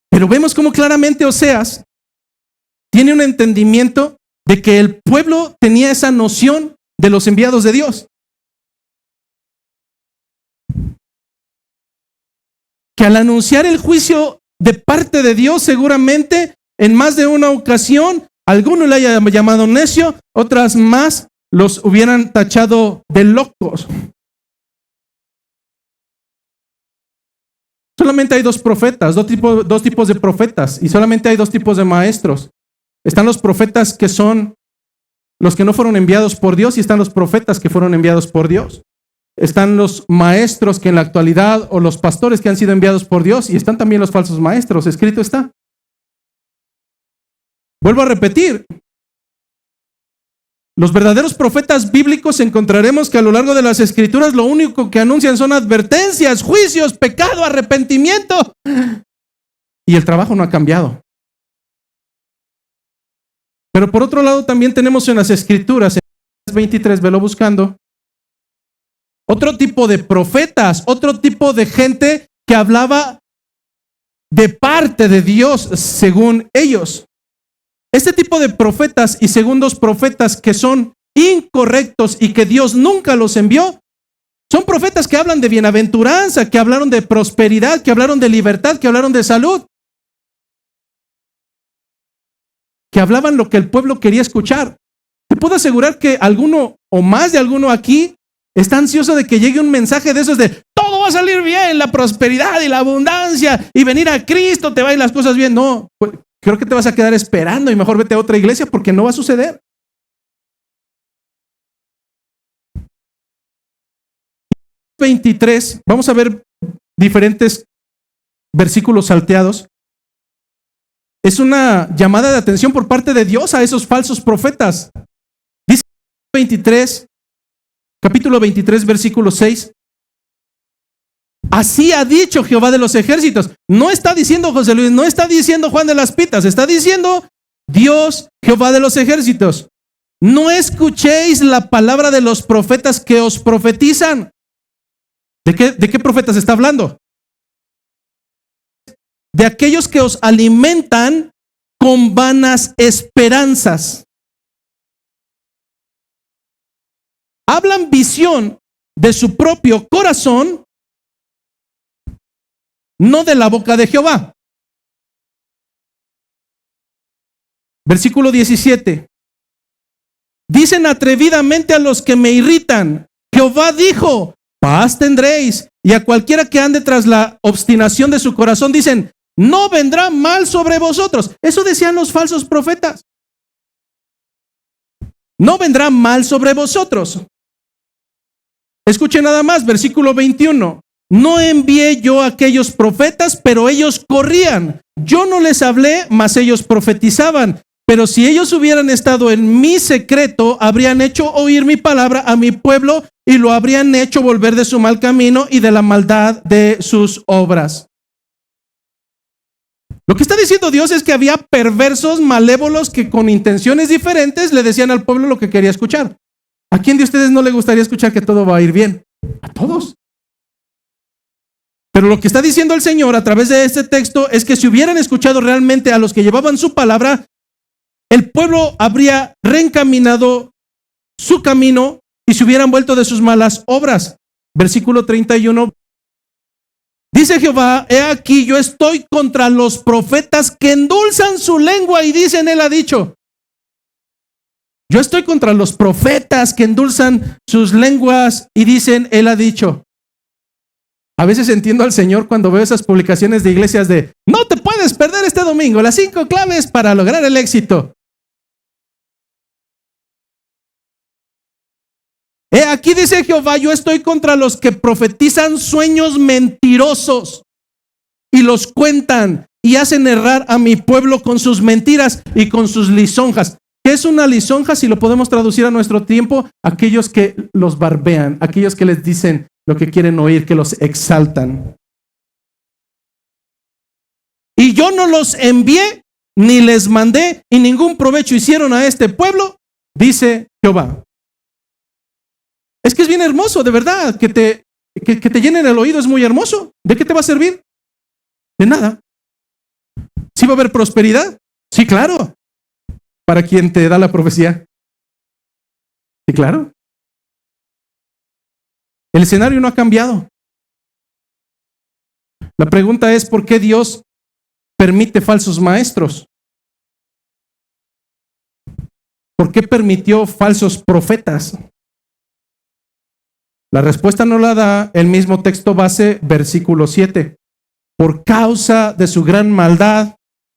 Pero vemos cómo claramente Oseas tiene un entendimiento de que el pueblo tenía esa noción de los enviados de Dios. Que al anunciar el juicio de parte de Dios, seguramente en más de una ocasión, algunos le hayan llamado necio, otras más los hubieran tachado de locos. Solamente hay dos profetas, dos tipos de profetas, y solamente hay dos tipos de maestros. Están los profetas que son los que no fueron enviados por Dios y están los profetas que fueron enviados por Dios. Están los maestros que en la actualidad o los pastores que han sido enviados por Dios y están también los falsos maestros. Escrito está. Vuelvo a repetir. Los verdaderos profetas bíblicos encontraremos que a lo largo de las escrituras lo único que anuncian son advertencias, juicios, pecado, arrepentimiento. Y el trabajo no ha cambiado. Pero por otro lado también tenemos en las escrituras, en 23, velo buscando, otro tipo de profetas, otro tipo de gente que hablaba de parte de Dios, según ellos. Este tipo de profetas y segundos profetas que son incorrectos y que Dios nunca los envió, son profetas que hablan de bienaventuranza, que hablaron de prosperidad, que hablaron de libertad, que hablaron de salud, que hablaban lo que el pueblo quería escuchar. Te puedo asegurar que alguno o más de alguno aquí está ansioso de que llegue un mensaje de esos de todo va a salir bien, la prosperidad y la abundancia y venir a Cristo te va a ir las cosas bien. No, pues, creo que te vas a quedar esperando y mejor vete a otra iglesia porque no va a suceder. 23, vamos a ver diferentes versículos salteados. Es una llamada de atención por parte de Dios a esos falsos profetas. Dice 23, capítulo 23, versículo 6. Así ha dicho Jehová de los ejércitos. No está diciendo José Luis, no está diciendo Juan de las Pitas, está diciendo Dios, Jehová de los ejércitos. No escuchéis la palabra de los profetas que os profetizan. ¿De qué profetas está hablando? De aquellos que os alimentan con vanas esperanzas. Hablan visión de su propio corazón, no de la boca de Jehová. Versículo 17. Dicen atrevidamente a los que me irritan, Jehová dijo, paz tendréis. Y a cualquiera que ande tras la obstinación de su corazón dicen, no vendrá mal sobre vosotros. Eso decían los falsos profetas. No vendrá mal sobre vosotros. Escuchen nada más, versículo 21. No envié yo a aquellos profetas, pero ellos corrían. Yo no les hablé, mas ellos profetizaban. Pero si ellos hubieran estado en mi secreto, habrían hecho oír mi palabra a mi pueblo y lo habrían hecho volver de su mal camino y de la maldad de sus obras. Lo que está diciendo Dios es que había perversos, malévolos que con intenciones diferentes le decían al pueblo lo que quería escuchar. ¿A quién de ustedes no le gustaría escuchar que todo va a ir bien? A todos. Pero lo que está diciendo el Señor a través de este texto es que si hubieran escuchado realmente a los que llevaban su palabra, el pueblo habría reencaminado su camino y se hubieran vuelto de sus malas obras. Versículo 31. Dice Jehová, he aquí yo estoy contra los profetas que endulzan su lengua y dicen, él ha dicho. Yo estoy contra los profetas que endulzan sus lenguas y dicen, él ha dicho. A veces entiendo al Señor cuando veo esas publicaciones de iglesias de, no te puedes perder este domingo, las 5 claves para lograr el éxito. Aquí dice Jehová, yo estoy contra los que profetizan sueños mentirosos y los cuentan y hacen errar a mi pueblo con sus mentiras y con sus lisonjas. ¿Qué es una lisonja? Si lo podemos traducir a nuestro tiempo, aquellos que los barbean, aquellos que les dicen lo que quieren oír, que los exaltan. Y yo no los envié, ni les mandé, y ningún provecho hicieron a este pueblo, dice Jehová. Es que es bien hermoso, de verdad, que te llenen el oído es muy hermoso. ¿De qué te va a servir? De nada. ¿Sí va a haber prosperidad? Sí, claro. ¿Para quien te da la profecía? Sí, claro. El escenario no ha cambiado. La pregunta es, ¿por qué Dios permite falsos maestros? ¿Por qué permitió falsos profetas? La respuesta no la da el mismo texto base, versículo 7. Por causa de su gran maldad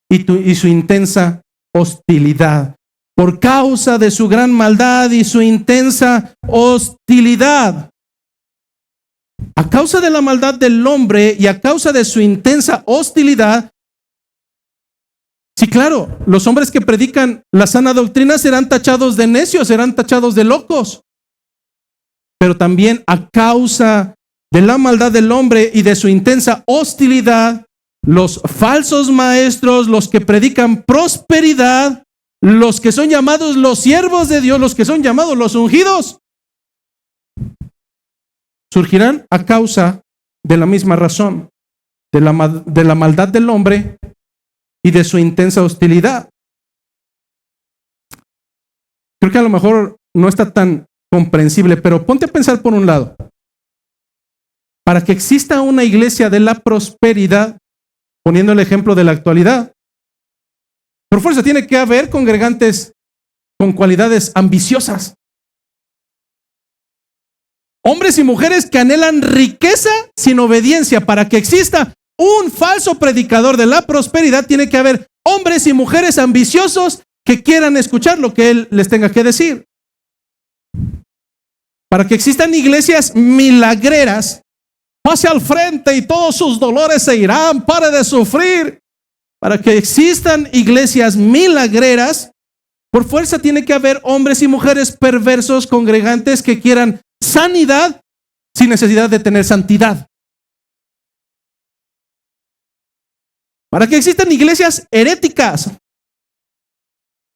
y su intensa hostilidad. Por causa de su gran maldad y su intensa hostilidad. A causa de la maldad del hombre y a causa de su intensa hostilidad, sí, claro, los hombres que predican la sana doctrina serán tachados de necios, serán tachados de locos. Pero también a causa de la maldad del hombre y de su intensa hostilidad, los falsos maestros, los que predican prosperidad, los que son llamados los siervos de Dios, los que son llamados los ungidos, surgirán a causa de la misma razón, de la maldad del hombre y de su intensa hostilidad. Creo que a lo mejor no está tan comprensible, pero ponte a pensar por un lado. Para que exista una iglesia de la prosperidad, poniendo el ejemplo de la actualidad, por fuerza tiene que haber congregantes con cualidades ambiciosas. Hombres y mujeres que anhelan riqueza sin obediencia. Para que exista un falso predicador de la prosperidad, tiene que haber hombres y mujeres ambiciosos que quieran escuchar lo que él les tenga que decir. Para que existan iglesias milagreras, pase al frente y todos sus dolores se irán, pare de sufrir. Para que existan iglesias milagreras, por fuerza tiene que haber hombres y mujeres perversos, congregantes que quieran sanidad sin necesidad de tener santidad. Para que existan iglesias heréticas,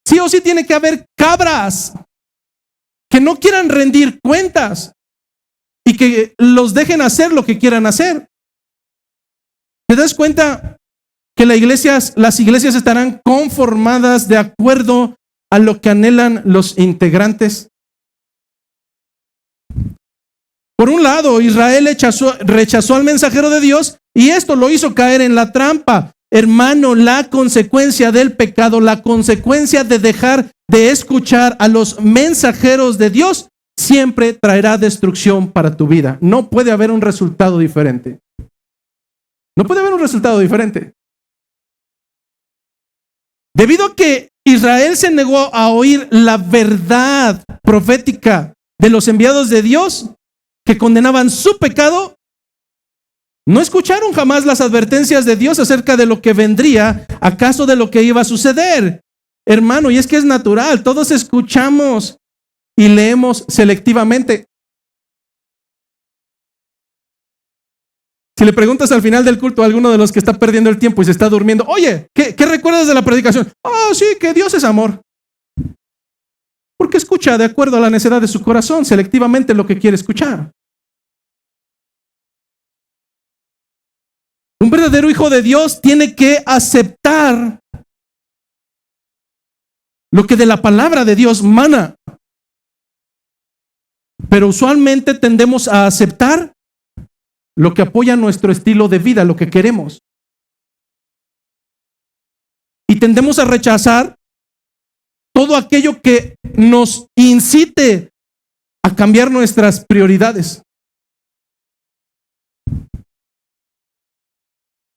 sí o sí tiene que haber cabras que no quieran rendir cuentas y que los dejen hacer lo que quieran hacer. ¿Te das cuenta que las iglesias estarán conformadas de acuerdo a lo que anhelan los integrantes? Por un lado, Israel rechazó al mensajero de Dios y esto lo hizo caer en la trampa. Hermano, la consecuencia del pecado, la consecuencia de dejar de escuchar a los mensajeros de Dios, siempre traerá destrucción para tu vida. No puede haber un resultado diferente. No puede haber un resultado diferente. Debido a que Israel se negó a oír la verdad profética de los enviados de Dios que condenaban su pecado, no escucharon jamás las advertencias de Dios acerca de lo que vendría, acaso de lo que iba a suceder. Hermano, y es que es natural, todos escuchamos y leemos selectivamente. Si le preguntas al final del culto a alguno de los que está perdiendo el tiempo y se está durmiendo, oye, ¿qué recuerdas de la predicación? Oh, sí, que Dios es amor. Porque escucha de acuerdo a la necedad de su corazón, selectivamente lo que quiere escuchar. Un verdadero hijo de Dios tiene que aceptar lo que de la palabra de Dios mana. Pero usualmente tendemos a aceptar lo que apoya nuestro estilo de vida, lo que queremos. Y tendemos a rechazar todo aquello que nos incite a cambiar nuestras prioridades.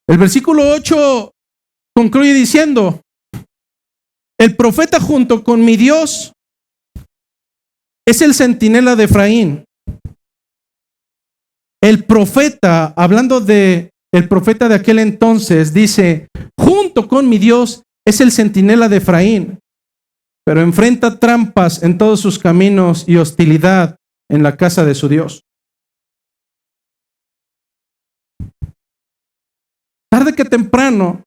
El versículo 8 concluye diciendo: el profeta junto con mi Dios es el centinela de Efraín. El profeta, hablando de el profeta de aquel entonces, dice: junto con mi Dios es el centinela de Efraín, pero enfrenta trampas en todos sus caminos y hostilidad en la casa de su Dios. Tarde que temprano,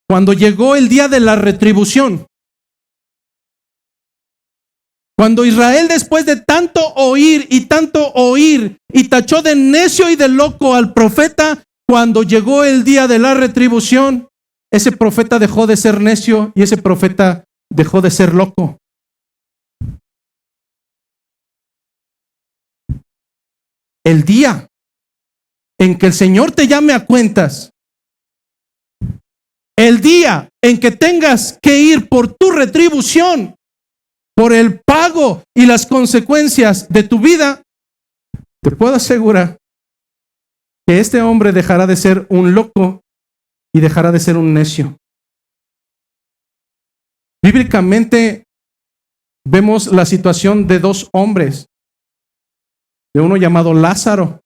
cuando llegó el día de la retribución, cuando Israel, después de tanto oír y tachó de necio y de loco al profeta, cuando llegó el día de la retribución, ese profeta dejó de ser necio y ese profeta dejó de ser loco. El día en que el Señor te llame a cuentas, el día en que tengas que ir por tu retribución, por el pago y las consecuencias de tu vida, te puedo asegurar que este hombre dejará de ser un loco y dejará de ser un necio. Bíblicamente vemos la situación de dos hombres, de uno llamado Lázaro,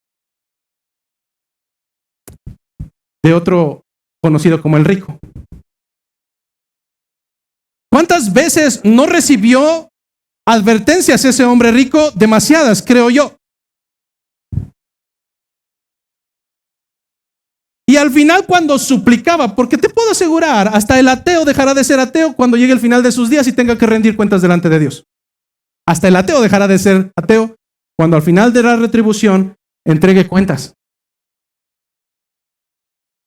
de otro conocido como el rico. ¿Cuántas veces no recibió advertencias ese hombre rico? Demasiadas, creo yo. Y al final, cuando suplicaba, porque te puedo asegurar, hasta el ateo dejará de ser ateo cuando llegue el final de sus días y tenga que rendir cuentas delante de Dios. Hasta el ateo dejará de ser ateo cuando al final de la retribución entregue cuentas.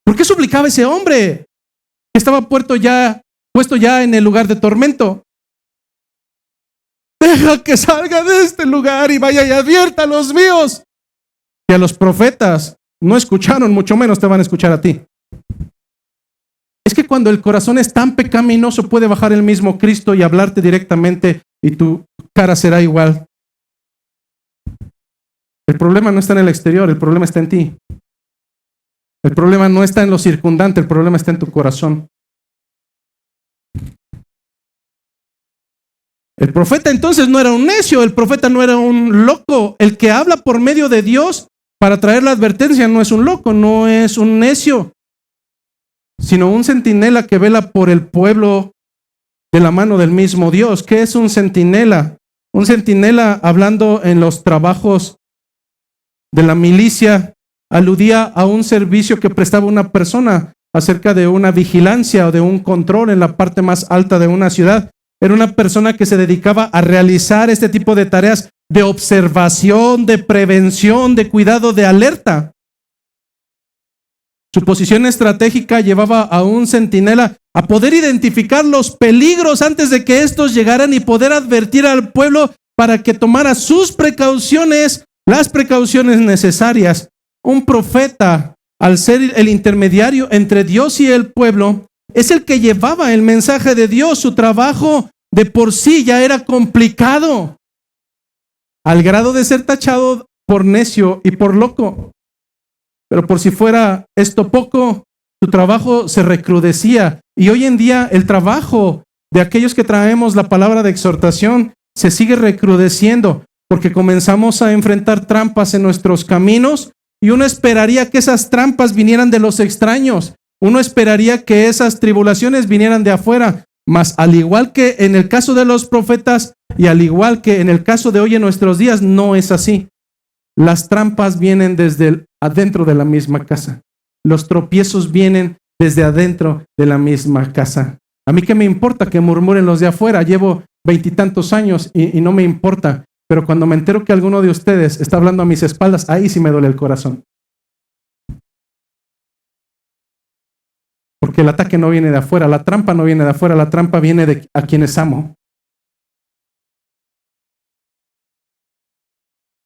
¿Por qué suplicaba ese hombre que estaba puesto ya en el lugar de tormento? Deja que salga de este lugar y vaya y advierta a los míos. Que a los profetas no escucharon, mucho menos te van a escuchar a ti. Es que cuando el corazón es tan pecaminoso, puede bajar el mismo Cristo y hablarte directamente y tu cara será igual. El problema no está en el exterior, el problema está en ti. El problema no está en lo circundante, el problema está en tu corazón. El profeta entonces no era un necio, el profeta no era un loco. El que habla por medio de Dios para traer la advertencia no es un loco, no es un necio, sino un centinela que vela por el pueblo de la mano del mismo Dios. ¿Qué es un centinela? Un centinela, hablando en los trabajos de la milicia, aludía a un servicio que prestaba una persona acerca de una vigilancia o de un control en la parte más alta de una ciudad. Era una persona que se dedicaba a realizar este tipo de tareas de observación, de prevención, de cuidado, de alerta. Su posición estratégica llevaba a un centinela a poder identificar los peligros antes de que estos llegaran y poder advertir al pueblo para que tomara sus precauciones, las precauciones necesarias. Un profeta, al ser el intermediario entre Dios y el pueblo, es el que llevaba el mensaje de Dios. Su trabajo de por sí ya era complicado, al grado de ser tachado por necio y por loco. Pero por si fuera esto poco, su trabajo se recrudecía. Y hoy en día el trabajo de aquellos que traemos la palabra de exhortación se sigue recrudeciendo, porque comenzamos a enfrentar trampas en nuestros caminos y uno esperaría que esas trampas vinieran de los extraños. Uno esperaría que esas tribulaciones vinieran de afuera, mas al igual que en el caso de los profetas y al igual que en el caso de hoy en nuestros días, no es así. Las trampas vienen desde adentro de la misma casa. Los tropiezos vienen desde adentro de la misma casa. A mí qué me importa que murmuren los de afuera. Llevo 20 y tantos años y no me importa. Pero cuando me entero que alguno de ustedes está hablando a mis espaldas, ahí sí me duele el corazón. Porque el ataque no viene de afuera, la trampa no viene de afuera, la trampa viene de a quienes amo.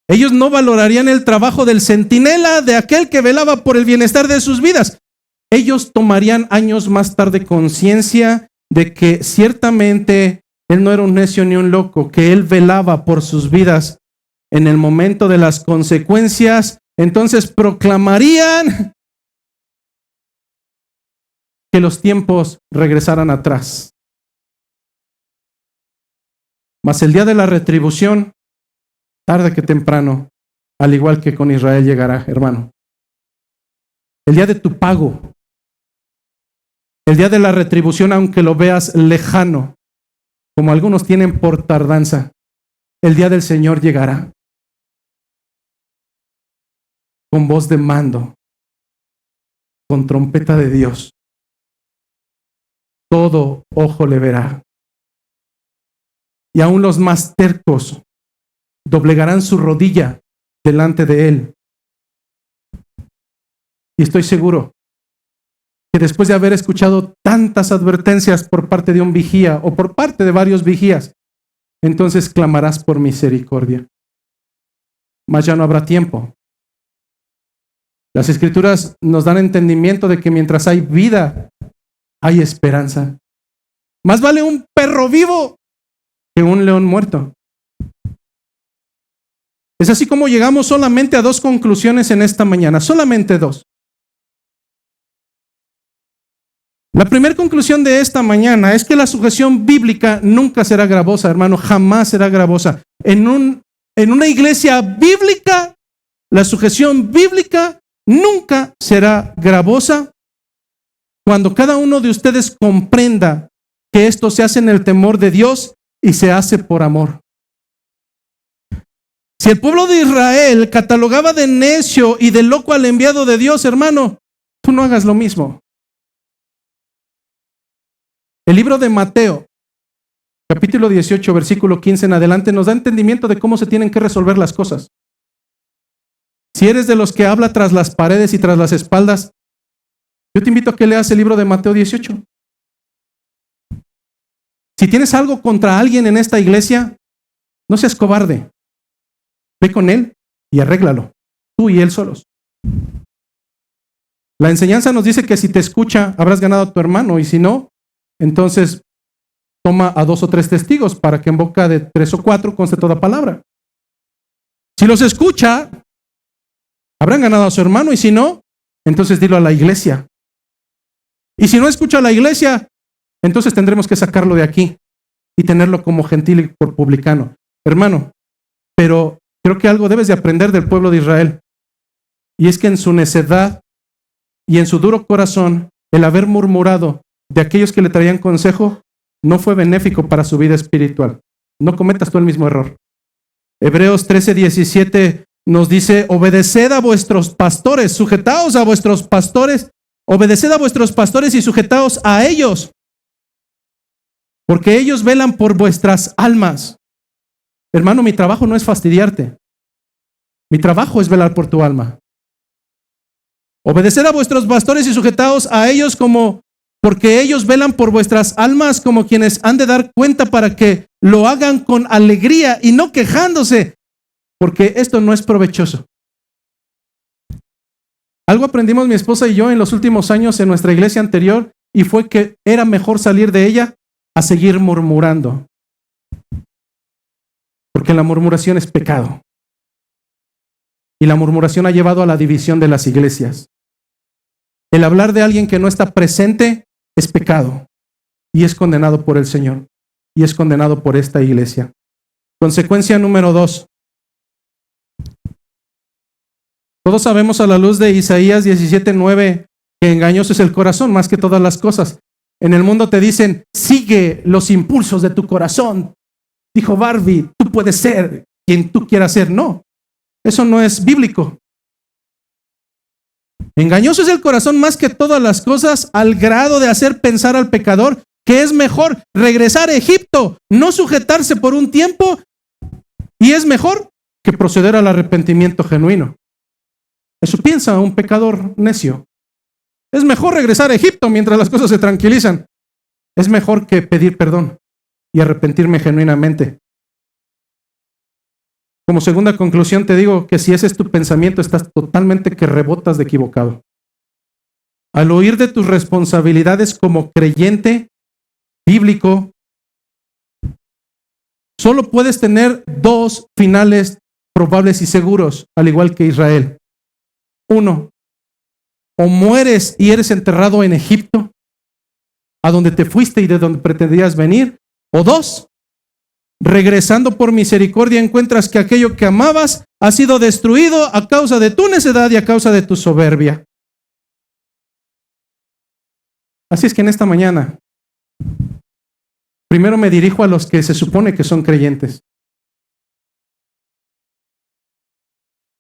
Ellos no valorarían el trabajo del centinela, de aquel que velaba por el bienestar de sus vidas. Ellos tomarían años más tarde conciencia de que ciertamente él no era un necio ni un loco, que él velaba por sus vidas en el momento de las consecuencias. Entonces proclamarían que los tiempos regresaran atrás. Mas el día de la retribución, tarde que temprano, al igual que con Israel llegará, hermano. El día de tu pago, el día de la retribución, aunque lo veas lejano, como algunos tienen por tardanza, el día del Señor llegará con voz de mando, con trompeta de Dios. Todo ojo le verá. Y aún los más tercos doblegarán su rodilla delante de él. Y estoy seguro que después de haber escuchado tantas advertencias por parte de un vigía o por parte de varios vigías, entonces clamarás por misericordia. Mas ya no habrá tiempo. Las Escrituras nos dan entendimiento de que mientras hay vida, hay esperanza. Más vale un perro vivo que un león muerto. Es así como llegamos solamente a dos conclusiones en esta mañana, solamente dos. La primera conclusión de esta mañana es que la sujeción bíblica nunca será gravosa, hermano, jamás será gravosa. En una iglesia bíblica, la sujeción bíblica nunca será gravosa cuando cada uno de ustedes comprenda que esto se hace en el temor de Dios y se hace por amor. Si el pueblo de Israel catalogaba de necio y de loco al enviado de Dios, hermano, tú no hagas lo mismo. El libro de Mateo, capítulo 18, versículo 15 en adelante, nos da entendimiento de cómo se tienen que resolver las cosas. Si eres de los que habla tras las paredes y tras las espaldas, yo te invito a que leas el libro de Mateo 18. Si tienes algo contra alguien en esta iglesia, no seas cobarde. Ve con él y arréglalo, tú y él solos. La enseñanza nos dice que si te escucha, habrás ganado a tu hermano, y si no, entonces toma a 2 o 3 testigos para que en boca de 3 o 4 conste toda palabra. Si los escucha, habrán ganado a su hermano, y si no, entonces dilo a la iglesia. Y si no escucha a la iglesia, entonces tendremos que sacarlo de aquí y tenerlo como gentil y por publicano. Hermano, pero creo que algo debes de aprender del pueblo de Israel, y es que en su necedad y en su duro corazón, el haber murmurado de aquellos que le traían consejo no fue benéfico para su vida espiritual. No cometas tú el mismo error. Hebreos 13:17 nos dice: obedeced a vuestros pastores, sujetaos a vuestros pastores, obedeced a vuestros pastores y sujetaos a ellos, porque ellos velan por vuestras almas. Hermano, mi trabajo no es fastidiarte. Mi trabajo es velar por tu alma. Obedeced a vuestros pastores y sujetaos a ellos porque ellos velan por vuestras almas, como quienes han de dar cuenta, para que lo hagan con alegría y no quejándose, porque esto no es provechoso. Algo aprendimos mi esposa y yo en los últimos años en nuestra iglesia anterior, y fue que era mejor salir de ella a seguir murmurando, porque la murmuración es pecado, y la murmuración ha llevado a la división de las iglesias. El hablar de alguien que no está presente es pecado, y es condenado por el Señor, y es condenado por esta iglesia. Consecuencia número 2. Todos sabemos a la luz de Isaías 17:9 que engañoso es el corazón más que todas las cosas. En el mundo te dicen: sigue los impulsos de tu corazón. Dijo Barbie: tú puedes ser quien tú quieras ser. No, eso no es bíblico. Engañoso es el corazón más que todas las cosas, al grado de hacer pensar al pecador que es mejor regresar a Egipto, no sujetarse por un tiempo, y es mejor que proceder al arrepentimiento genuino. Eso piensa un pecador necio. Es mejor regresar a Egipto mientras las cosas se tranquilizan. Es mejor que pedir perdón y arrepentirme genuinamente. Como segunda conclusión te digo que si ese es tu pensamiento, estás totalmente que rebotas de equivocado. Al oír de tus responsabilidades como creyente bíblico, solo puedes tener 2 finales probables y seguros, al igual que Israel. 1, o mueres y eres enterrado en Egipto, a donde te fuiste y de donde pretendías venir. O 2, regresando por misericordia, encuentras que aquello que amabas ha sido destruido a causa de tu necedad y a causa de tu soberbia. Así es que en esta mañana, primero me dirijo a los que se supone que son creyentes.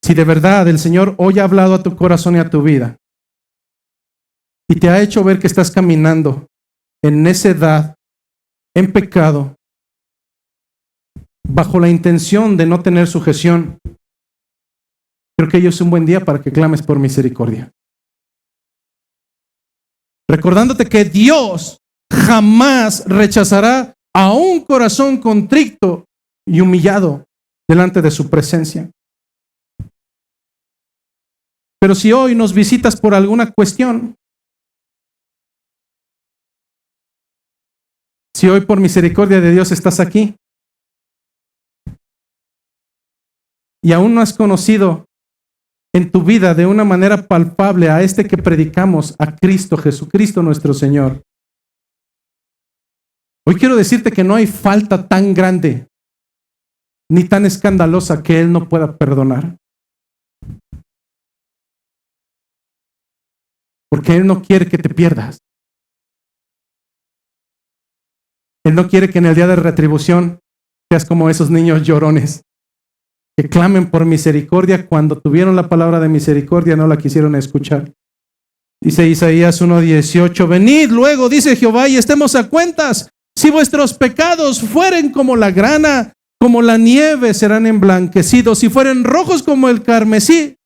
Si de verdad el Señor hoy ha hablado a tu corazón y a tu vida, y te ha hecho ver que estás caminando en necedad, en pecado, bajo la intención de no tener sujeción, creo que hoy es un buen día para que clames por misericordia. Recordándote que Dios jamás rechazará a un corazón contrito y humillado delante de su presencia. Pero si hoy nos visitas por alguna cuestión, si hoy por misericordia de Dios estás aquí y aún no has conocido en tu vida de una manera palpable a este que predicamos, a Cristo, Jesucristo nuestro Señor, hoy quiero decirte que no hay falta tan grande ni tan escandalosa que Él no pueda perdonar. Porque Él no quiere que te pierdas. Él no quiere que en el día de retribución seas como esos niños llorones que clamen por misericordia cuando tuvieron la palabra de misericordia, no la quisieron escuchar. Dice Isaías 1:18: venid luego, dice Jehová, y estemos a cuentas. Si vuestros pecados fueren como la grana, como la nieve serán emblanquecidos. Si fueren rojos como el carmesí,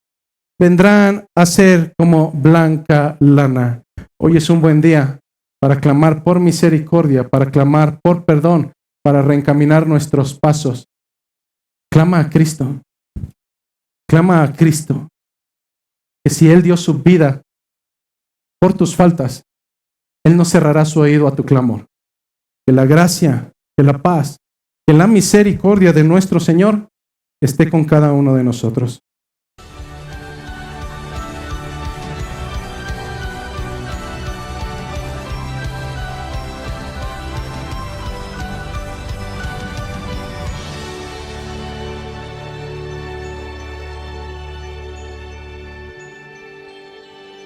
vendrán a ser como blanca lana. Hoy es un buen día para clamar por misericordia, para clamar por perdón, para reencaminar nuestros pasos. Clama a Cristo. Clama a Cristo. Que si Él dio su vida por tus faltas, Él no cerrará su oído a tu clamor. Que la gracia, que la paz, que la misericordia de nuestro Señor esté con cada uno de nosotros.